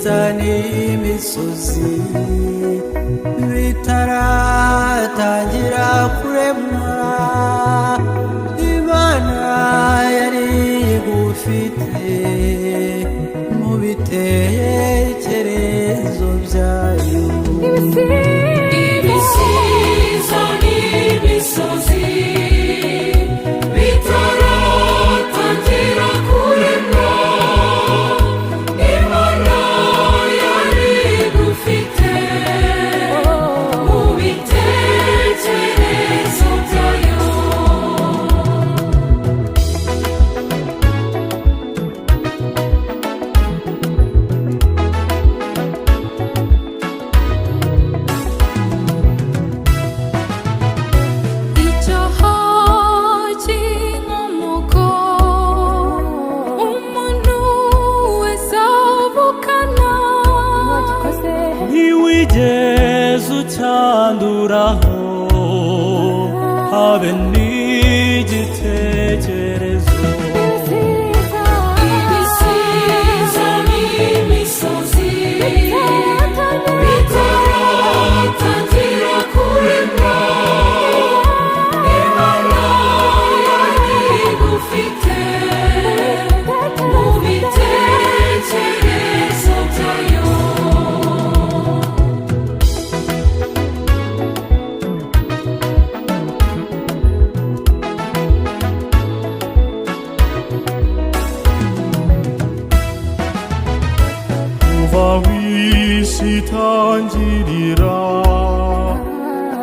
ibyiza n'imisozi bitaratangira kuremwa, Imana yari igufite mu bitekerezo byayo. Ibisiza n'imisozi bitaratangira kuremwa, Imana yari igufite mu bitekerezo byayo. Icyaha cy'inkomoko umuntu wese avukana, ntiwigeze ucyanduraho habe n'igitekerezo. ibisiza n'imisozi bitaratangira kuremwa, Imana yari igufite mu bitekerezo byayo. kuva w'isi itangirira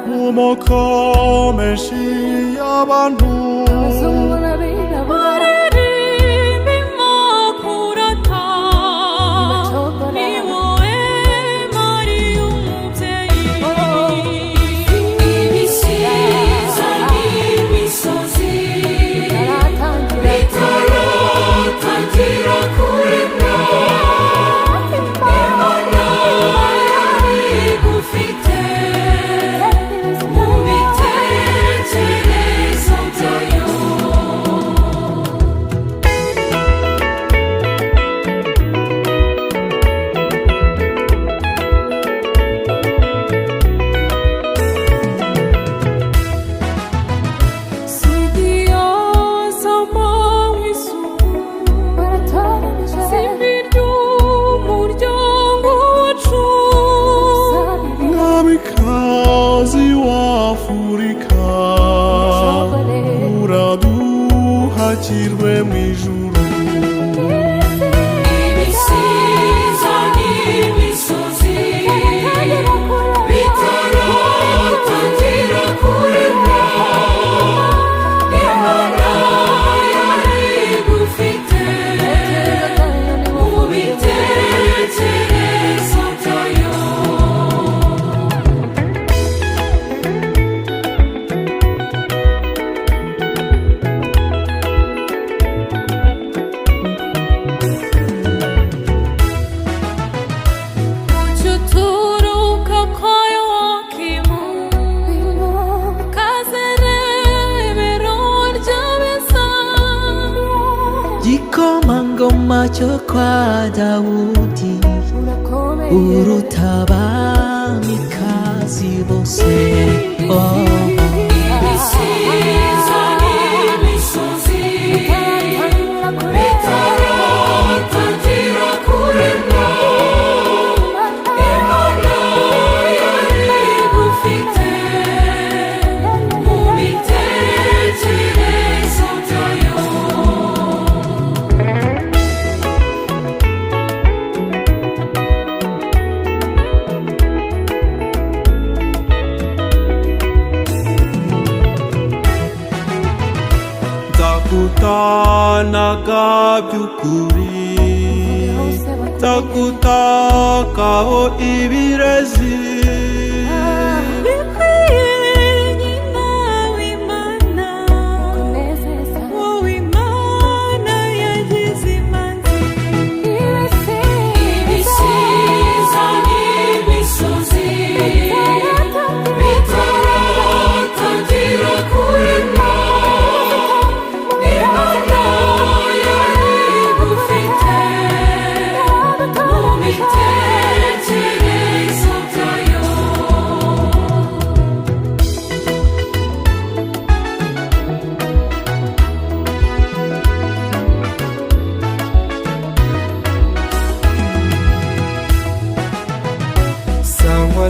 mu moko menshi y'abantu, baririmbimo kurata, ni wowe Mariya umubyeyi. Ibisiza n'imisozi bitaratangira kuremwa, Imana yari igufite mu bitekerezo byayo. Sugiyo z'amanywa isuku simbi ry'umuryango wacu, mwamikazi w'Afurika uraduhakirwe mu ijuru. ibisiza n'imisozi bitaratangira kuremwa, Imana yari igufite mu bitekerezo byayo. Uturuka kwa Yowakimu, kazerebero ry'abeza, Gikomangoma cyo kwa Dawudi uruta abamikazi bose. ibisiza n'imisozi bitaratangira kuremwa, Imana yari igufite mu bitekerezo byayo. Ndakutanaga by'ukuri, ndakutakaho ibirezi, Bikwiye nyina w'Imana, wowe Imana yagize imanzi. Ibisiza n'imisozi bitaratangira kuremwa, Imana yari igufite mu bitekerezo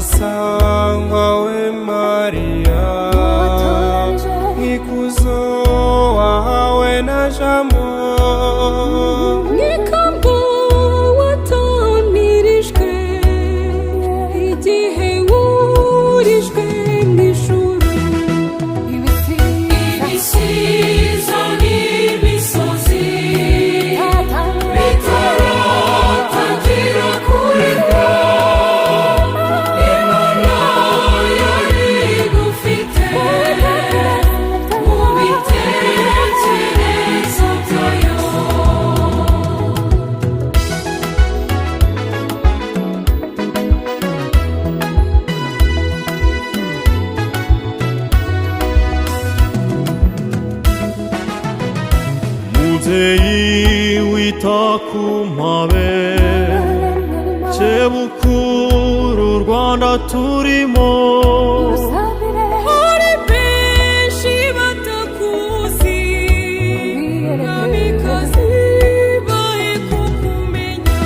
wasangwawe Mariya, ikuzo wahawe na Jambo, Nikambo watamirijwe igihe wurijwe n'ijuru. Ibisiza n'imisozi bitaratangira kuremwa, Imana yari igufite mu bitekerezo byayo. Mubyeyi wita ku mpabe, Sebukuru u Rwanda turimo, Hari benshi batakuzi, Mwamikazi bahe kukumenya.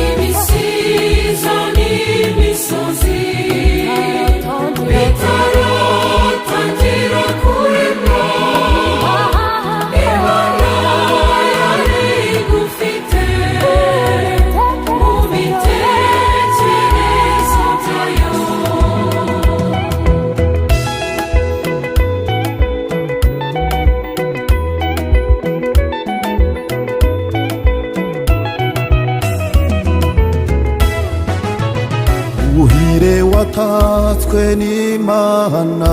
Ibisiza n'imisozi bitaratangira kuremwa, Imana yari igufite mu bitekerezo byayo. ubuhire watatswe n'Imana,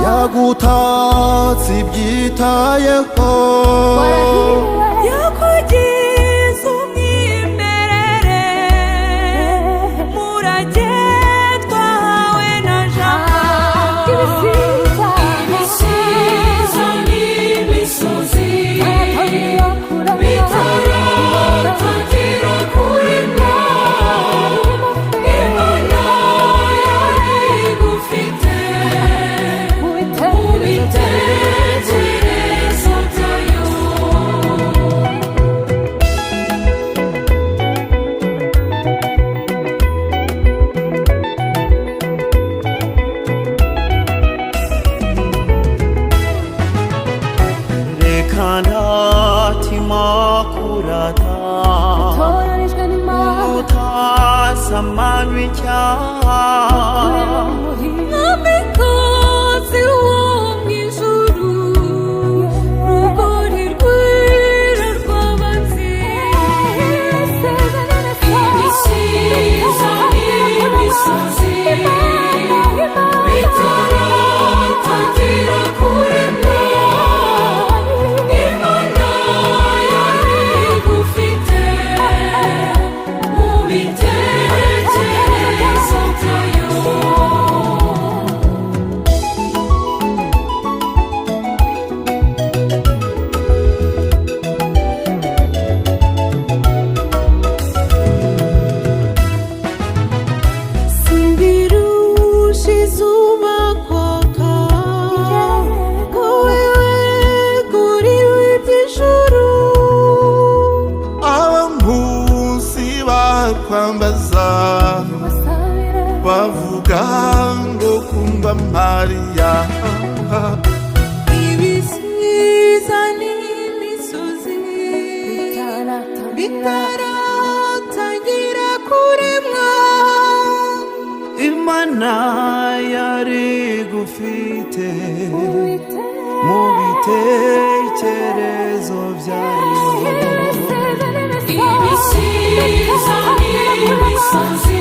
yagutatse ibyitayeho, Yakugize umwimerere, murage twahawe na Jambo. Ibisiza n'imisozi bitaratangira kuremwa, Imana yari igufite mu bitekerezo byayo. reka ndatima kurata utasamanywe icyaha, Mwamikazi wo mw'ijuru, rugori rwera rw'abatsinze. Ibisiza n'imisozi bitaratangira kuremwa, Imana yari igufite mu bitekerezo byayo. Simbirusha izuba kwaka, ko wewe weguriwe iby'ijuru. abamusi bakwambaza bavuga ngo kumva Mariya, Ibisiza n'imisozi bitaratangira kuremwa, Imana yari igufite mu bitekerezo byayo. Ibisiza n'imisozi